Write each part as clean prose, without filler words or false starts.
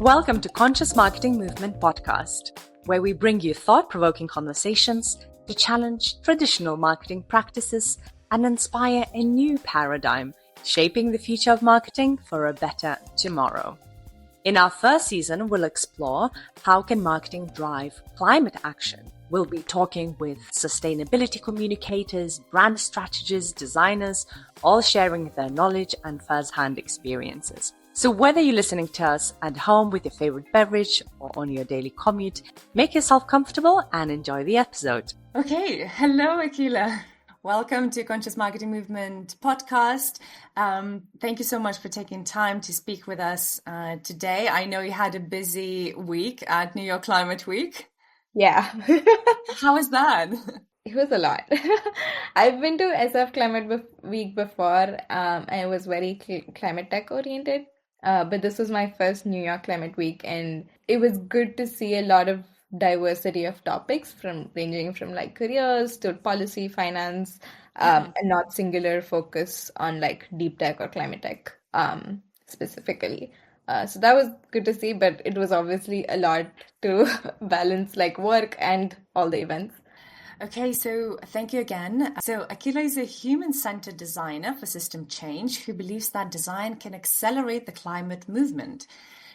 Welcome to Conscious Marketing Movement podcast, where we bring you thought-provoking conversations to challenge traditional marketing practices and inspire a new paradigm, shaping the future of marketing for a better tomorrow. In our first season, we'll explore how can marketing drive climate action. We'll be talking with sustainability communicators, brand strategists, designers, all sharing their knowledge and first-hand experiences. So whether you're listening to us at home with your favorite beverage or on your daily commute, make yourself comfortable and enjoy the episode. Okay, hello Akhila. Welcome to Conscious Marketing Movement podcast. Thank you so much for taking time to speak with us today. I know you had a busy week at New York Climate Week. Yeah. How was that? It was a lot. I've been to SF Climate Week before. I was very climate tech oriented. But this was my first New York Climate Week, and it was good to see a lot of diversity of topics ranging from like careers to policy, finance, and not singular focus on like deep tech or climate tech specifically. So that was good to see, but it was obviously a lot to balance like work and all the events. Okay, so thank you again. So Akhila is a human-centered designer for system change who believes that design can accelerate the climate movement.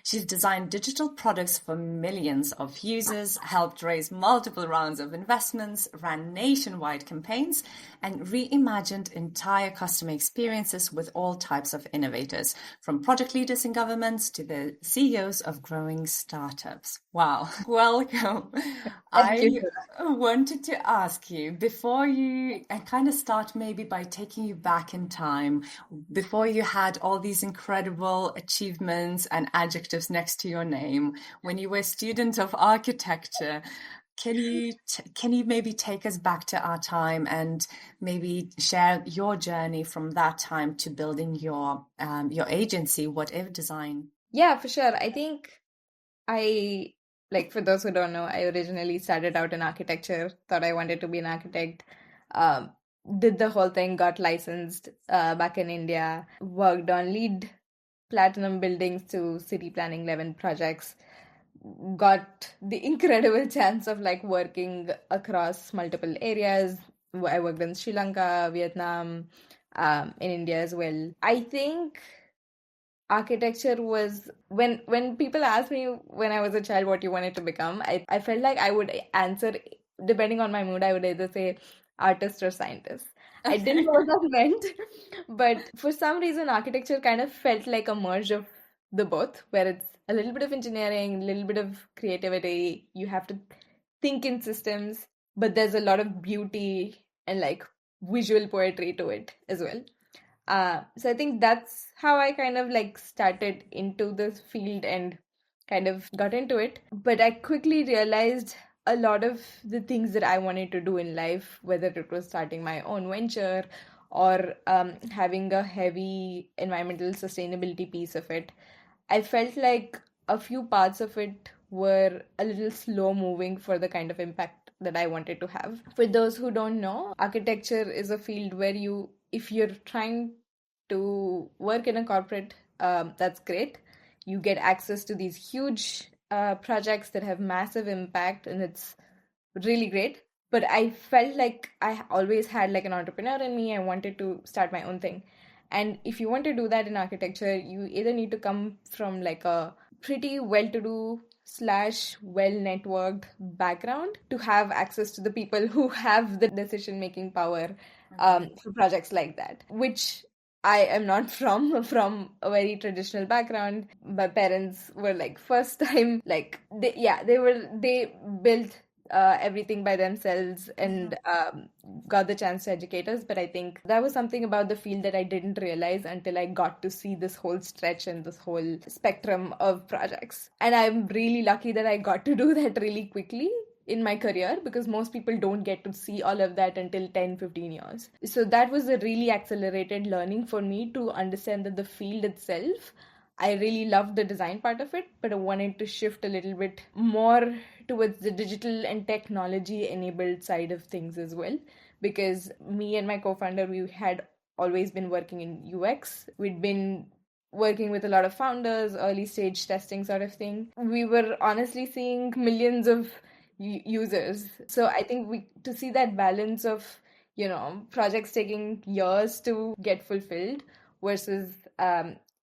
She's designed digital products for millions of users, helped raise multiple rounds of investments, ran nationwide campaigns, and reimagined entire customer experiences with all types of innovators, from project leaders in governments to the CEOs of growing startups. Wow, welcome. I wanted to ask you, before you kind of start maybe by taking you back in time, before you had all these incredible achievements and adjectives next to your name, when you were a student of architecture, can you maybe take us back to our time and maybe share your journey from that time to building your agency, Whatever Design? Yeah, for sure. I think for those who don't know, I originally started out in architecture, thought I wanted to be an architect, did the whole thing, got licensed back in India, worked on LEED platinum buildings to city planning 11 projects, got the incredible chance of like working across multiple areas. I worked in Sri Lanka, Vietnam, in India as well. I think architecture was when people asked me when I was a child what you wanted to become, I felt like I would answer, depending on my mood, I would either say artist or scientist. I didn't know what that meant, but for some reason architecture kind of felt like a merge of the both, where it's a little bit of engineering, a little bit of creativity, you have to think in systems, but there's a lot of beauty and like visual poetry to it as well. So I think that's how I kind of like started into this field and kind of got into it. But I quickly realized a lot of the things that I wanted to do in life, whether it was starting my own venture or having a heavy environmental sustainability piece of it, I felt like a few parts of it were a little slow moving for the kind of impact that I wanted to have. For those who don't know, architecture is a field where if you're trying to work in a corporate, that's great. You get access to these huge projects that have massive impact, and it's really great. But I felt like I always had like an entrepreneur in me. I wanted to start my own thing. And if you want to do that in architecture, you either need to come from like a pretty well-to-do / well-networked background to have access to the people who have the decision-making power for projects like that, which I am not from a very traditional background. My parents were like first time, like they built everything by themselves and got the chance to educate us. But I think that was something about the field that I didn't realize until I got to see this whole stretch and this whole spectrum of projects. And I'm really lucky that I got to do that really quickly in my career, because most people don't get to see all of that until 10-15 years. So that was a really accelerated learning for me to understand that the field itself, I really loved the design part of it, but I wanted to shift a little bit more towards the digital and technology enabled side of things as well, because me and my co-founder, we had always been working in UX. We'd been working with a lot of founders, early stage testing sort of thing, we were honestly seeing millions of users. So I think to see that balance of, projects taking years to get fulfilled versus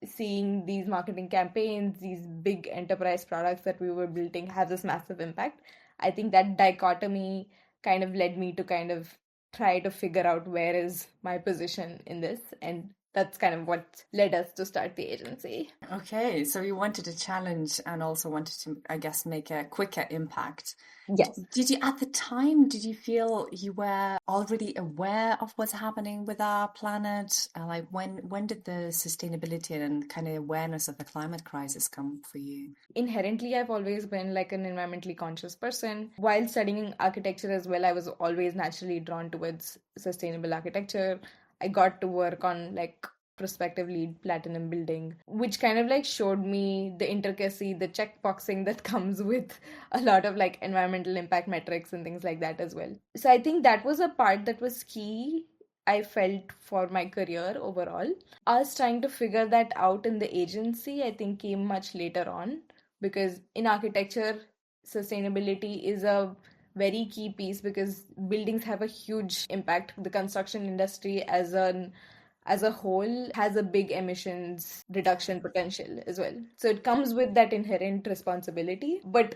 seeing these marketing campaigns, these big enterprise products that we were building have this massive impact. I think that dichotomy kind of led me to kind of try to figure out where is my position in this. And that's kind of what led us to start the agency. Okay, so you wanted a challenge and also wanted to, I guess, make a quicker impact. Yes. Did you, at the time, did you feel you were already aware of what's happening with our planet? Like when did the sustainability and kind of awareness of the climate crisis come for you? Inherently, I've always been like an environmentally conscious person. While studying architecture as well, I was always naturally drawn towards sustainable architecture. I got to work on like prospective LEED platinum building, which kind of like showed me the intricacy, the checkboxing that comes with a lot of like environmental impact metrics and things like that as well. So I think that was a part that was key, I felt, for my career overall. Us trying to figure that out in the agency, I think, came much later on, because in architecture, sustainability is a very key piece because buildings have a huge impact. The construction industry as a whole has a big emissions reduction potential as well. So it comes with that inherent responsibility, but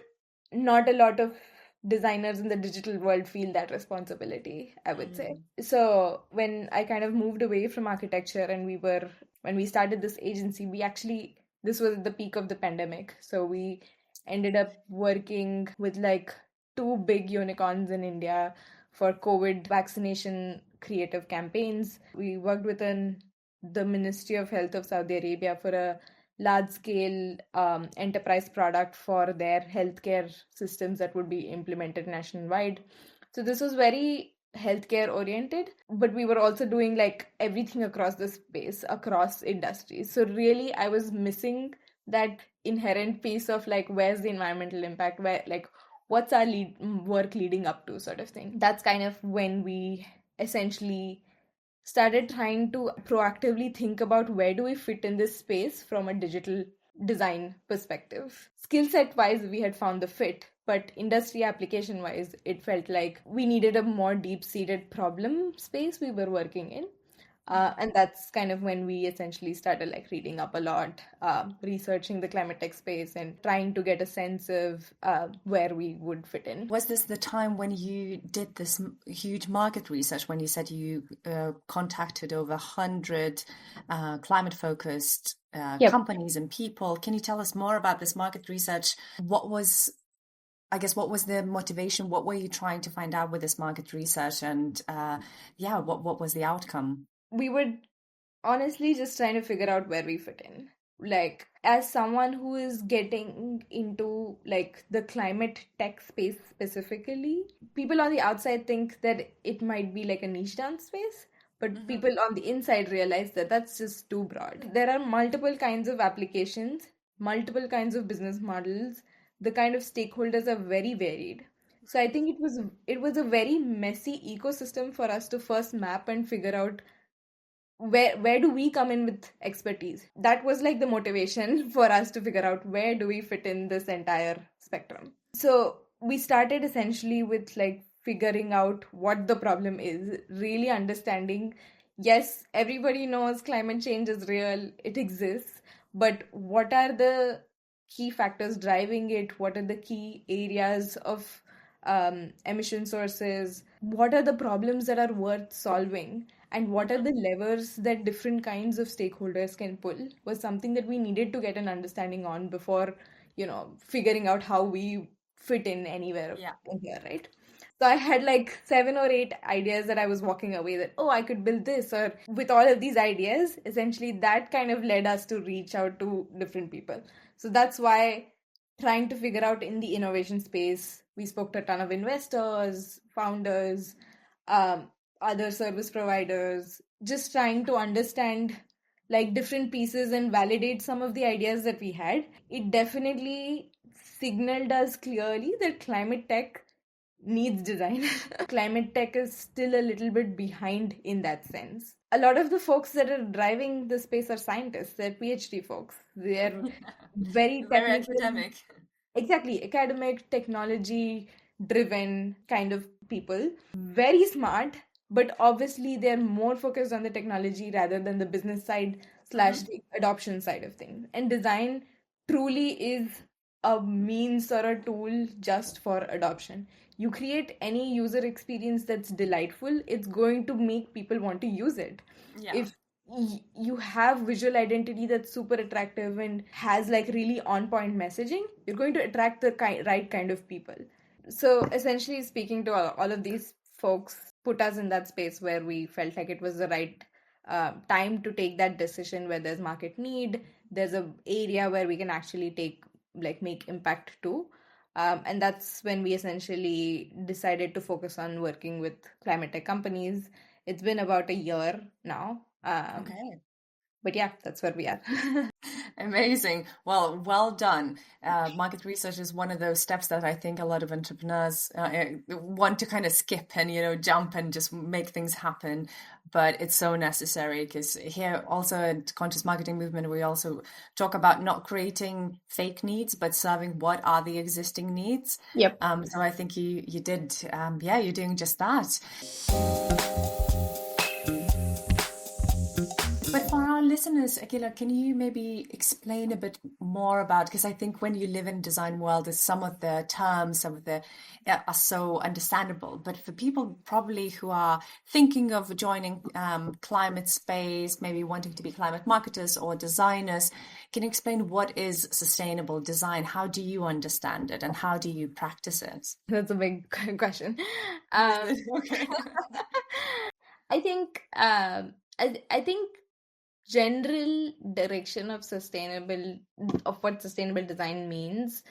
not a lot of designers in the digital world feel that responsibility, I would say. So when I kind of moved away from architecture and when we started this agency, this was the peak of the pandemic. So we ended up working with like two big unicorns in India for COVID vaccination creative campaigns. We worked with the Ministry of Health of Saudi Arabia for a large scale enterprise product for their healthcare systems that would be implemented nationwide. So this was very healthcare oriented, but we were also doing like everything across the space, across industries. So really I was missing that inherent piece of like, where's the environmental impact, where like what's our work leading up to, sort of thing. That's kind of when we essentially started trying to proactively think about where do we fit in this space from a digital design perspective. Skill set wise, we had found the fit, but industry application wise, it felt like we needed a more deep seated problem space we were working in. And that's kind of when we essentially started like reading up a lot, researching the climate tech space and trying to get a sense of where we would fit in. Was this the time when you did this huge market research, when you said you contacted over 100 climate-focused companies and people? Can you tell us more about this market research? What was the motivation? What were you trying to find out with this market research? And what was the outcome? We were honestly just trying to figure out where we fit in. Like, as someone who is getting into like the climate tech space specifically, people on the outside think that it might be like a niche down space, but people on the inside realize that that's just too broad. There are multiple kinds of applications, multiple kinds of business models. The kind of stakeholders are very varied. So I think it was a very messy ecosystem for us to first map and figure out where do we come in with expertise. That was like the motivation for us to figure out where do we fit in this entire spectrum. So we started essentially with like figuring out what the problem is, really understanding, yes, everybody knows climate change is real, it exists, but what are the key factors driving it? What are the key areas of emission sources? What are the problems that are worth solving? And what are the levers that different kinds of stakeholders can pull was something that we needed to get an understanding on before, figuring out how we fit in anywhere in here, right? So I had like 7 or 8 ideas that I was walking away that, I could build this. Or with all of these ideas, essentially that kind of led us to reach out to different people. So that's why trying to figure out in the innovation space, we spoke to a ton of investors, founders, other service providers, just trying to understand like different pieces and validate some of the ideas that we had. It definitely signaled us clearly that climate tech needs design. Climate tech is still a little bit behind in that sense. A lot of the folks that are driving the space are scientists, they're PhD folks. They're very Very technical. academic. Exactly, academic, technology driven kind of people. Very smart, but obviously they're more focused on the technology rather than the business side slash the adoption side of things. And design truly is a means or a tool just for adoption. You create any user experience that's delightful, it's going to make people want to use it. Yeah. If you have visual identity that's super attractive and has like really on point messaging, you're going to attract the right kind of people. So essentially speaking to all of these folks put us in that space where we felt like it was the right time to take that decision, where there's market need, there's a area where we can actually make impact too. And that's when we essentially decided to focus on working with climate tech companies. It's been about a year now. Okay. But yeah, that's where we are. Amazing. Well done. Market research is one of those steps that I think a lot of entrepreneurs want to kind of skip and, jump and just make things happen. But it's so necessary, because here also at Conscious Marketing Movement, we also talk about not creating fake needs, but serving what are the existing needs. Yep. So I think you did, you're doing just that. But for our listeners, Akhila, can you maybe explain a bit more about, because I think when you live in design world, some of the terms, are so understandable. But for people probably who are thinking of joining climate space, maybe wanting to be climate marketers or designers, can you explain what is sustainable design? How do you understand it and how do you practice it? That's a big question. Okay. I think I think general direction of what sustainable design means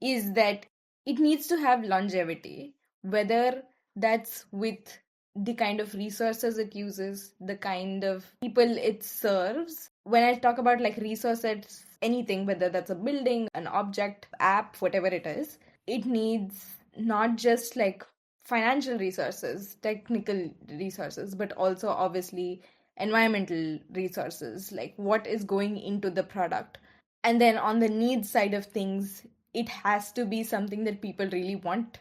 is that it needs to have longevity, whether that's with the kind of resources it uses, the kind of people it serves. When I talk about like resources, anything, whether that's a building, an object, app, whatever it is, it needs not just like financial resources, technical resources, but also obviously environmental resources, like what is going into the product. And then on the needs side of things, it has to be something that people really want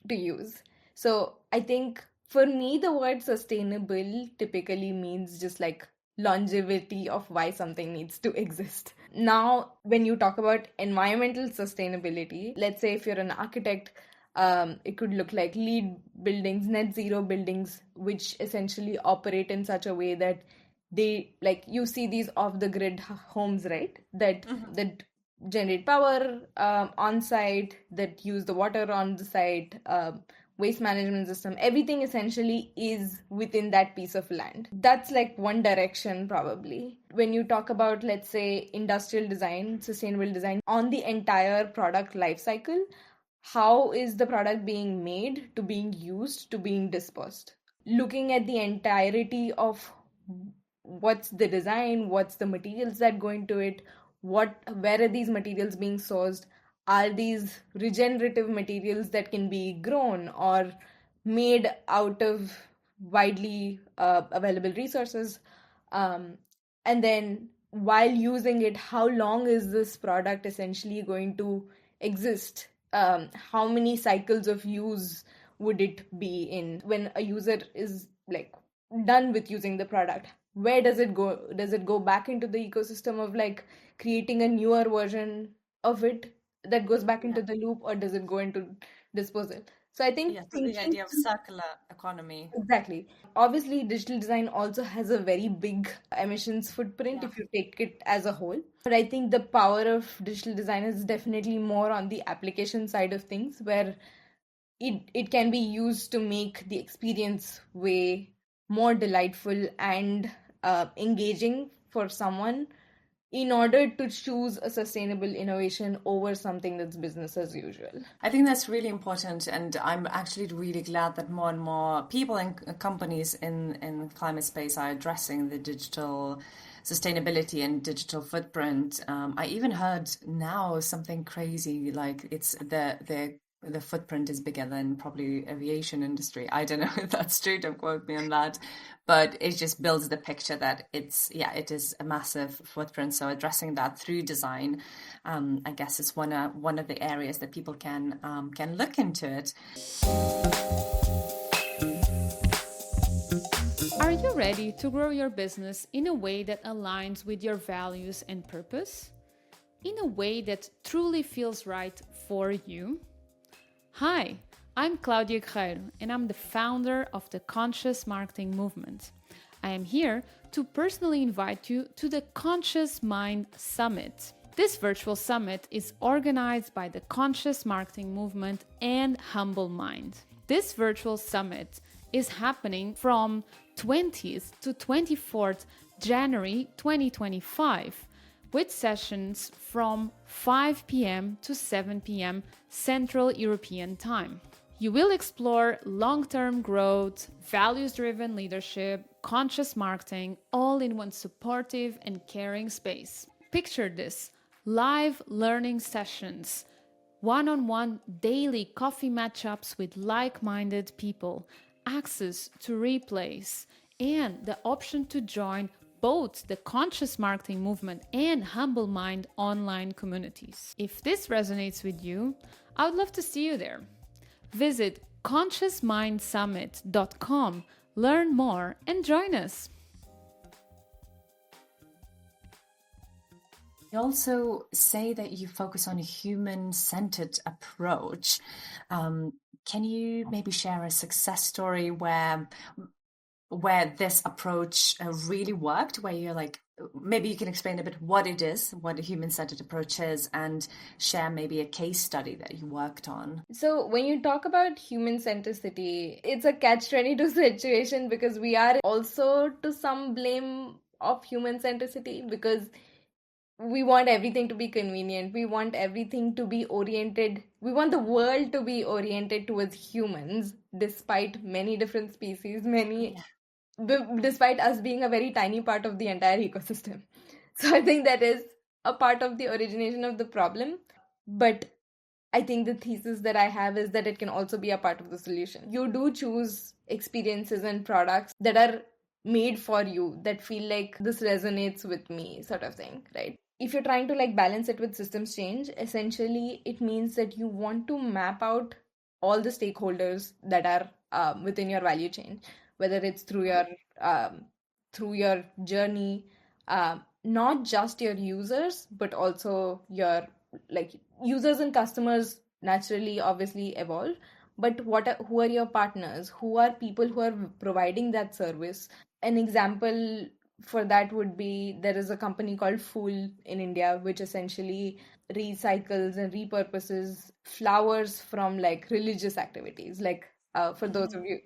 to use. So I think for me, the word sustainable typically means just like longevity of why something needs to exist. Now, when you talk about environmental sustainability, let's say if you're an architect, it could look like LEED buildings, net zero buildings, which essentially operate in such a way that they, like, you see these off the grid homes, right? That generate power on site, that use the water on the site, waste management system, everything essentially is within that piece of land. That's like one direction probably. When you talk about, let's say, industrial design, sustainable design on the entire product life cycle, how is the product being made to being used to being dispersed? Looking at the entirety of what's the design, what's the materials that go into it, where are these materials being sourced, are these regenerative materials that can be grown or made out of widely available resources, and then while using it, how long is this product essentially going to exist, how many cycles of use would it be in when a user is like done with using the product? Where does it go? Does it go back into the ecosystem of like creating a newer version of it that goes back into the loop, or does it go into disposal? So I think So the idea of circular economy. exactly. Obviously, digital design also has a very big emissions footprint if you take it as a whole. But I think the power of digital design is definitely more on the application side of things, where it can be used to make the experience way more delightful and engaging for someone, in order to choose a sustainable innovation over something that's business as usual. I think that's really important, and I'm actually really glad that more and more people and companies in climate space are addressing the digital sustainability and digital footprint. I even heard now something crazy, like it's the the footprint is bigger than probably aviation industry. I don't know if that's true, don't quote me on that, but it just builds the picture that it is a massive footprint. So addressing that through design, I guess is one of the areas that people can look into it. Are you ready to grow your business in a way that aligns with your values and purpose? In a way that truly feels right for you? Hi, I'm Claudia Guerreiro, and I'm the founder of the Conscious Marketing Movement. I am here to personally invite you to the Conscious Mind Summit. This virtual summit is organized by the Conscious Marketing Movement and Humble Mind. This virtual summit is happening from 20th to 24th January 2025, with sessions from 5 p.m. to 7 p.m. Central European Time. You will explore long-term growth, values-driven leadership, conscious marketing, all in one supportive and caring space. Picture this: live learning sessions, one-on-one daily coffee matchups with like-minded people, access to replays, and the option to join both the Conscious Marketing Movement and Humble Mind online communities. If this resonates with you, I would love to see you there. Visit consciousmindsummit.com, learn more, and join us. You also say that you focus on a human-centered approach. Can you maybe share a success story where this approach really worked, where you're like, maybe you can explain a bit what it is, what a human-centered approach is, and share maybe a case study that you worked on. So when you talk about human centricity, it's a catch-22 situation, because we are also to some blame of human centricity, because we want everything to be convenient. We want everything to be oriented. We want the world to be oriented towards humans, despite many different species, despite us being a very tiny part of the entire ecosystem. So I think that is a part of the origination of the problem. But I think the thesis that I have is that it can also be a part of the solution. You do choose experiences and products that are made for you, that feel like this resonates with me, sort of thing, right? If you're trying to like balance it with systems change, essentially it means that you want to map out all the stakeholders that are within your value chain, whether it's through your journey, not just your users, but also your like users and customers naturally obviously evolve, but who are your partners, who are people who are providing that service. An example for that would be, there is a company called Fool in India, which essentially recycles and repurposes flowers from like religious activities. Like for those of you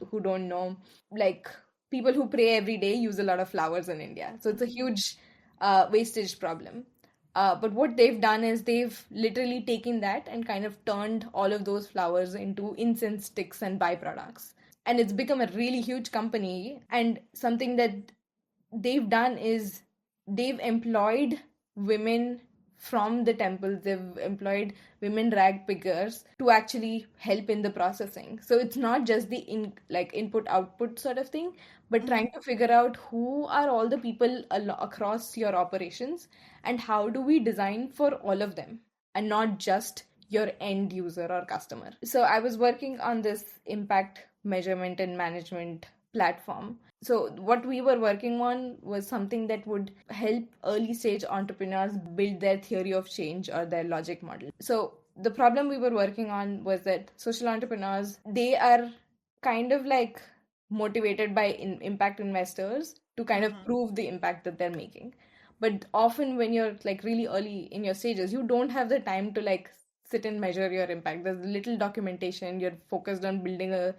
who don't know, like people who pray every day use a lot of flowers in India. So it's a huge wastage problem. But what they've done is they've literally taken that and kind of turned all of those flowers into incense sticks and byproducts. And it's become a really huge company. And something that they've done is they've employed women from the temples, they've employed women rag pickers to actually help in the processing. So it's not just the input output sort of thing, but trying to figure out who are all the people across your operations, and how do we design for all of them and not just your end user or customer. So I was working on this impact measurement and management platform. So what we were working on was something that would help early stage entrepreneurs build their theory of change or their logic model. So the problem we were working on was that social entrepreneurs, they are kind of like motivated by impact investors to kind of prove the impact that they're making. But often when you're like really early in your stages, you don't have the time to like sit and measure your impact. There's little documentation. You're focused on building a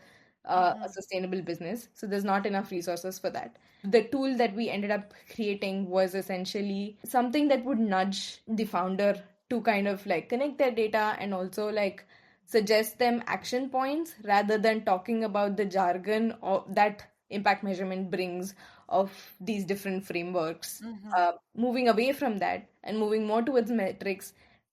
sustainable business. So there's not enough resources for that. The tool that we ended up creating was essentially something that would nudge the founder to kind of like connect their data and also like suggest them action points, rather than talking about the jargon that impact measurement brings of these different frameworks. Moving away from that and moving more towards metrics,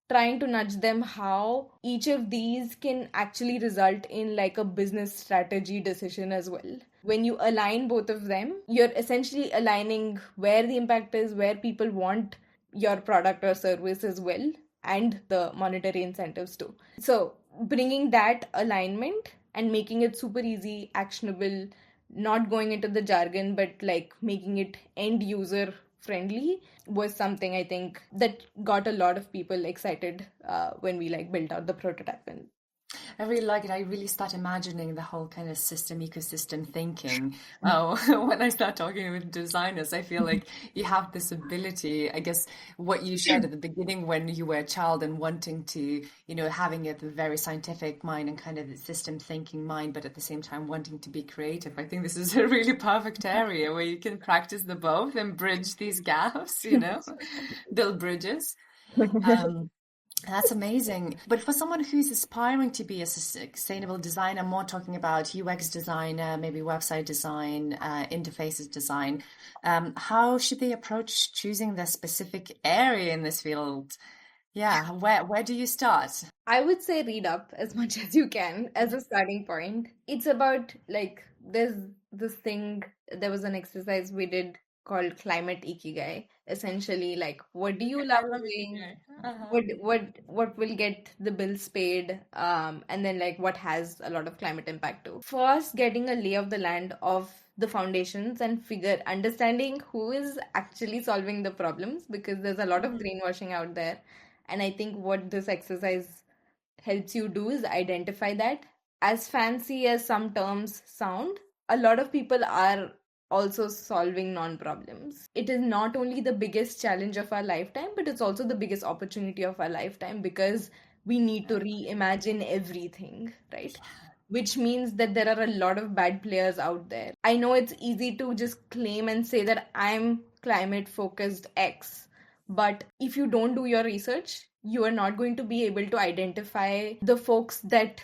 trying to nudge them how each of these can actually result in like a business strategy decision as well. When you align both of them, you're essentially aligning where the impact is, where people want your product or service as well, and the monetary incentives too. So bringing that alignment and making it super easy, actionable, not going into the jargon, but like making it end user friendly was something I think that got a lot of people excited when we like built out the prototype. And I really like it. I really start imagining the whole kind of system ecosystem thinking. Oh, when I start talking with designers, I feel like you have this ability, I guess what you shared at the beginning when you were a child and wanting to, having a very scientific mind and kind of the system thinking mind, but at the same time wanting to be creative. I think this is a really perfect area where you can practice the both and bridge these gaps, build bridges. That's amazing. But for someone who's aspiring to be a sustainable designer, more talking about UX designer, maybe website design, interfaces design, how should they approach choosing their specific area in this field? Yeah, where do you start? I would say read up as much as you can as a starting point. It's about like there's this thing, there was an exercise we did called climate ikigai. Essentially, like what do you love doing? What will get the bills paid? And then like what has a lot of climate impact too. First, getting a lay of the land of the foundations and understanding who is actually solving the problems, because there's a lot of greenwashing out there. And I think what this exercise helps you do is identify that. As fancy as some terms sound, a lot of people are also solving non-problems. It is not only the biggest challenge of our lifetime, but it's also the biggest opportunity of our lifetime, because we need to reimagine everything, right? Which means that there are a lot of bad players out there. I know it's easy to just claim and say that I'm climate focused X, but if you don't do your research, you are not going to be able to identify the folks that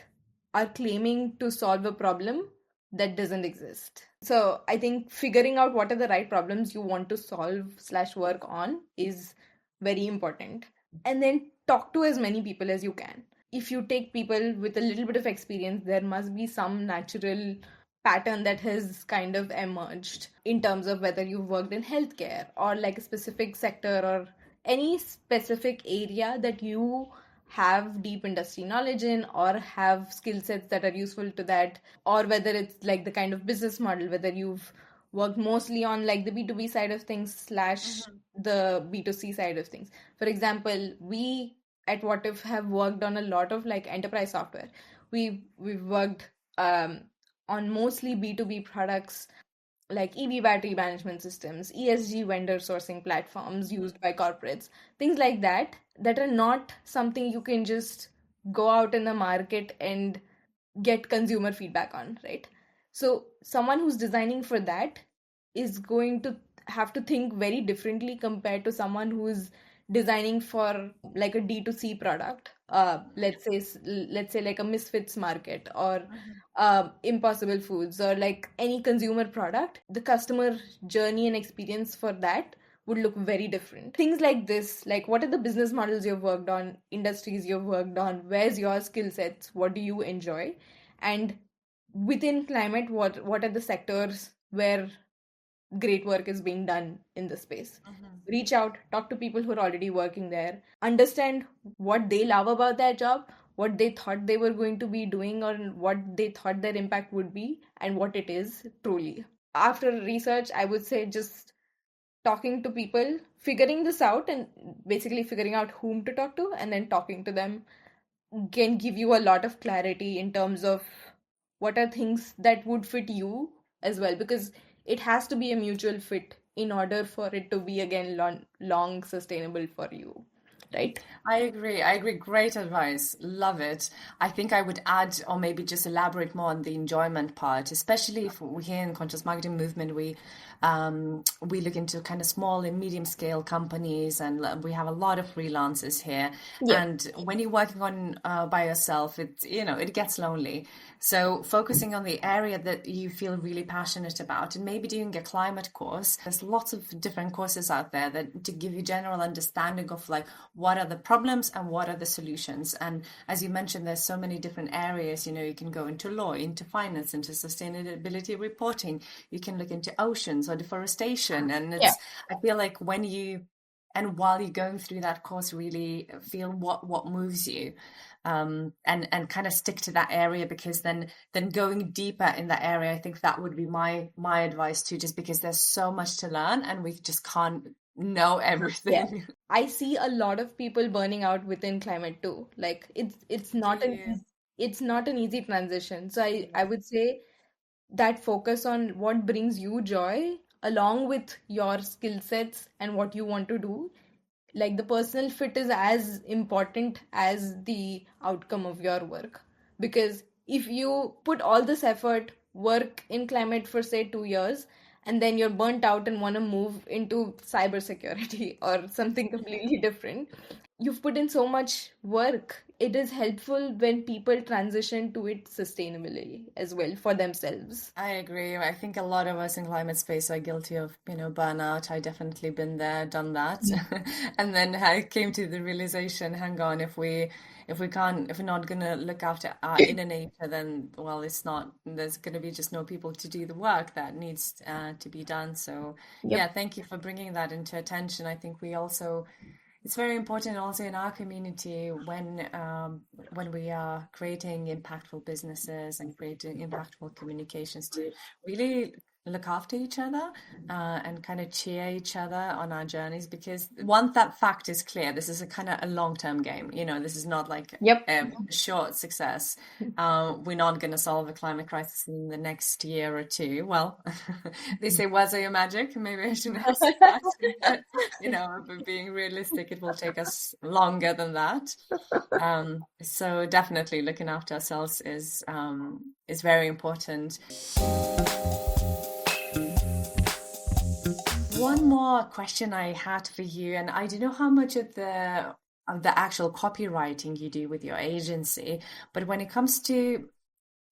are claiming to solve a problem that doesn't exist. So I think figuring out what are the right problems you want to solve/work on is very important. And then talk to as many people as you can. If you take people with a little bit of experience, there must be some natural pattern that has kind of emerged in terms of whether you've worked in healthcare or like a specific sector or any specific area that you have deep industry knowledge in or have skill sets that are useful to that, or whether it's like the kind of business model, whether you've worked mostly on like the B2B side of things / the B2C side of things. For example, we at What If have worked on a lot of like enterprise software. We've worked on mostly B2B products like EV battery management systems, ESG vendor sourcing platforms used by corporates, things like that, that are not something you can just go out in the market and get consumer feedback on, right? So someone who's designing for that is going to have to think very differently compared to someone who's designing for like a D2C product. Let's say like a Misfits market or Impossible Foods or like any consumer product. The customer journey and experience for that would look very different. Things like this, like what are the business models you've worked on, industries you've worked on, where's your skill sets, what do you enjoy, and within climate, what are the sectors where great work is being done in the space. Reach out, talk to people who are already working there, understand what they love about their job, what they thought they were going to be doing, or what they thought their impact would be, and what it is truly. After research, I would say just talking to people, figuring this out, and basically figuring out whom to talk to, and then talking to them can give you a lot of clarity in terms of what are things that would fit you as well, because it has to be a mutual fit in order for it to be again long sustainable for you, right? I agree. Great advice. Love it. I think I would add, or maybe just elaborate more on the enjoyment part, especially if we here in Conscious Marketing Movement, we look into kind of small and medium scale companies, and we have a lot of freelancers here. Yeah. And when you're working on by yourself, it gets lonely. So focusing on the area that you feel really passionate about, and maybe doing a climate course. There's lots of different courses out there that to give you general understanding of like what are the problems and what are the solutions. And as you mentioned, there's so many different areas. You can go into law, into finance, into sustainability reporting. You can look into oceans or deforestation. And I feel like while you're going through that course, really feel what moves you, and kind of stick to that area, because then going deeper in that area, I think that would be my advice too, just because there's so much to learn and we just can't know everything. Yeah. I see a lot of people burning out within climate too. Like it's not an easy transition. So I would say that focus on what brings you joy along with your skill sets and what you want to do. Like the personal fit is as important as the outcome of your work. Because if you put all this effort, work in climate for say 2 years, and then you're burnt out and want to move into cybersecurity or something completely different, you've put in so much work. It is helpful when people transition to it sustainably as well for themselves. I agree. I think a lot of us in climate space are guilty of, burnout. I definitely been there, done that. And then I came to the realization, hang on, if we're not gonna look after our inner nature, then well, there's gonna be just no people to do the work that needs to be done. So yeah, thank you for bringing that into attention. I think it's very important also in our community when we are creating impactful businesses and creating impactful communications to really look after each other and kind of cheer each other on our journeys, because once that fact is clear, this is a kind of a long-term game. This is not like a short success. We're not going to solve a climate crisis in the next year or two. Well, they say words are your magic. Maybe I shouldn't have said that. But, but being realistic, it will take us longer than that. So definitely looking after ourselves is very important. One more question I had for you, and I don't know how much of the actual copywriting you do with your agency, but when it comes to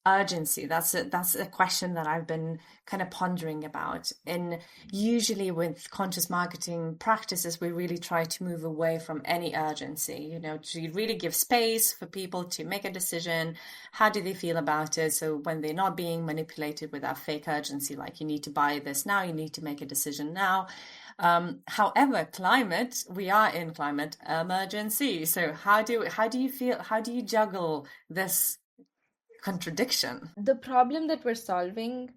urgency, that's a question that I've been kind of pondering about. And usually with conscious marketing practices, we really try to move away from any urgency, to really give space for people to make a decision. How do they feel about it? So when they're not being manipulated with that fake urgency, like you need to buy this now, you need to make a decision now. However, we are in climate emergency. So how do you feel? How do you juggle this contradiction? The problem that we're solving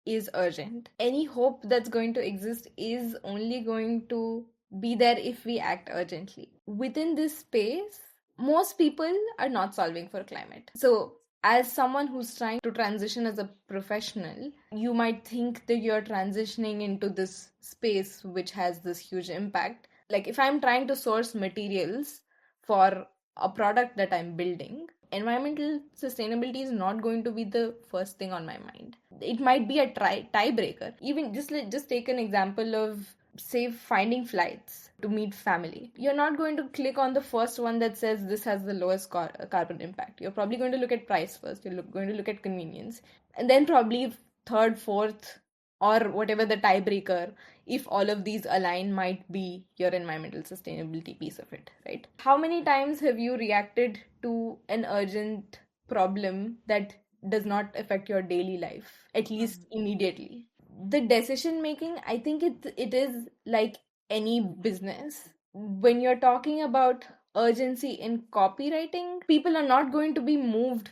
is urgent. Any hope that's going to exist is only going to be there if we act urgently. Within this space, most people are not solving for climate. So as someone who's trying to transition as a professional, you might think that you're transitioning into this space which has this huge impact. Like if I'm trying to source materials for a product that I'm building, environmental sustainability is not going to be the first thing on my mind. It might be a tiebreaker. Even just take an example of, say, finding flights to meet family. You're not going to click on the first one that says this has the lowest carbon impact. You're probably going to look at price first. You're going to look at convenience. And then probably third, fourth, or whatever the tiebreaker, if all of these align, might be your environmental sustainability piece of it, right? How many times have you reacted to an urgent problem that does not affect your daily life, at least immediately? The decision making, I think it is like any business. When you're talking about urgency in copywriting, people are not going to be moved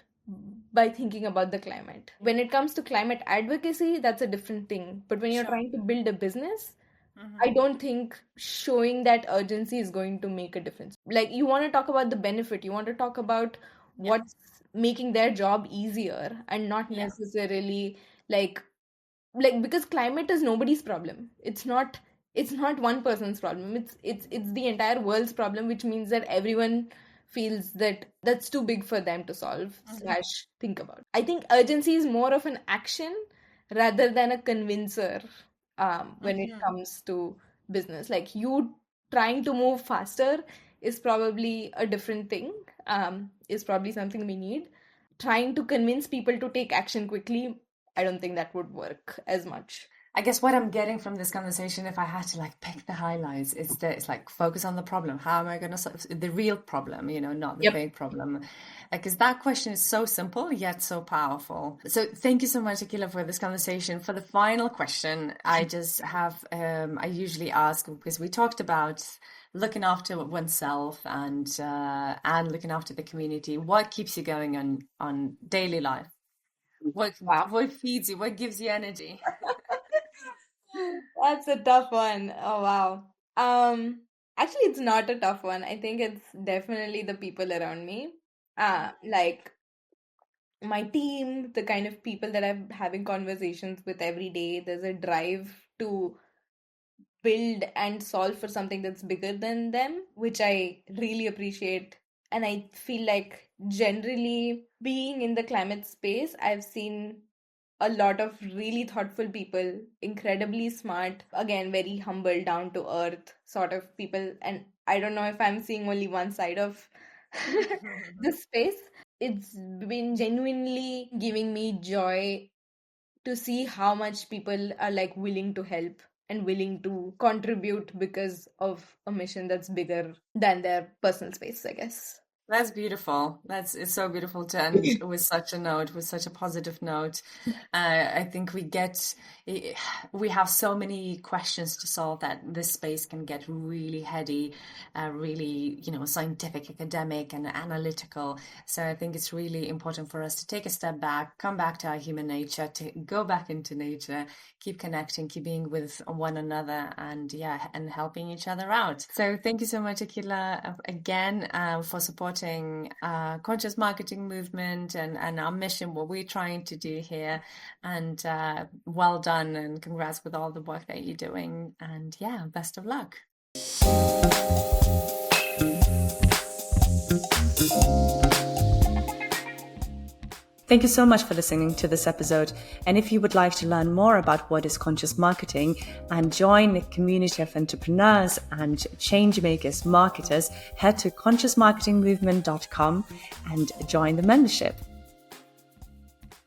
by thinking about the climate. When it comes to climate advocacy, that's a different thing. But when you're trying to build a business, I don't think showing that urgency is going to make a difference. Like, you want to talk about the benefit, you want to talk about what's making their job easier, and not necessarily like because climate is nobody's problem. It's not one person's problem. It's the entire world's problem, which means that everyone feels that that's too big for them to solve / think about. I think urgency is more of an action rather than a convincer when it comes to business. Like, you trying to move faster is probably a different thing, is probably something we need. Trying to convince people to take action quickly, I don't think that would work as much. I guess what I'm getting from this conversation, if I had to like pick the highlights, it's like focus on the problem. How am I going to solve the real problem, not the Yep. fake problem? Because that question is so simple yet so powerful. So thank you so much, Akhila, for this conversation. For the final question, I just have, I usually ask, because we talked about looking after oneself and looking after the community. What keeps you going on daily life? Wow. What feeds you? What gives you energy? That's a tough one. Oh wow. Actually it's not a tough one. I think it's definitely the people around me. Like my team, the kind of people that I'm having conversations with every day. There's a drive to build and solve for something that's bigger than them, which I really appreciate. And I feel like generally being in the climate space, I've seen a lot of really thoughtful people, incredibly smart, again, very humble, down to earth sort of people. And I don't know if I'm seeing only one side of this space. It's been genuinely giving me joy to see how much people are like willing to help and willing to contribute because of a mission that's bigger than their personal space, I guess. That's beautiful. It's so beautiful to end with such a note, with such a positive note. I think we have so many questions to solve that this space can get really heady, really, scientific, academic, and analytical. So I think it's really important for us to take a step back, come back to our human nature, to go back into nature, keep connecting, keep being with one another, and helping each other out. So thank you so much, Akhila, again, for supporting conscious marketing movement and our mission, what we're trying to do here. And well done, and congrats with all the work that you're doing. And best of luck. Thank you so much for listening to this episode. And if you would like to learn more about what is conscious marketing and join a community of entrepreneurs and change makers, marketers, head to consciousmarketingmovement.com and join the membership.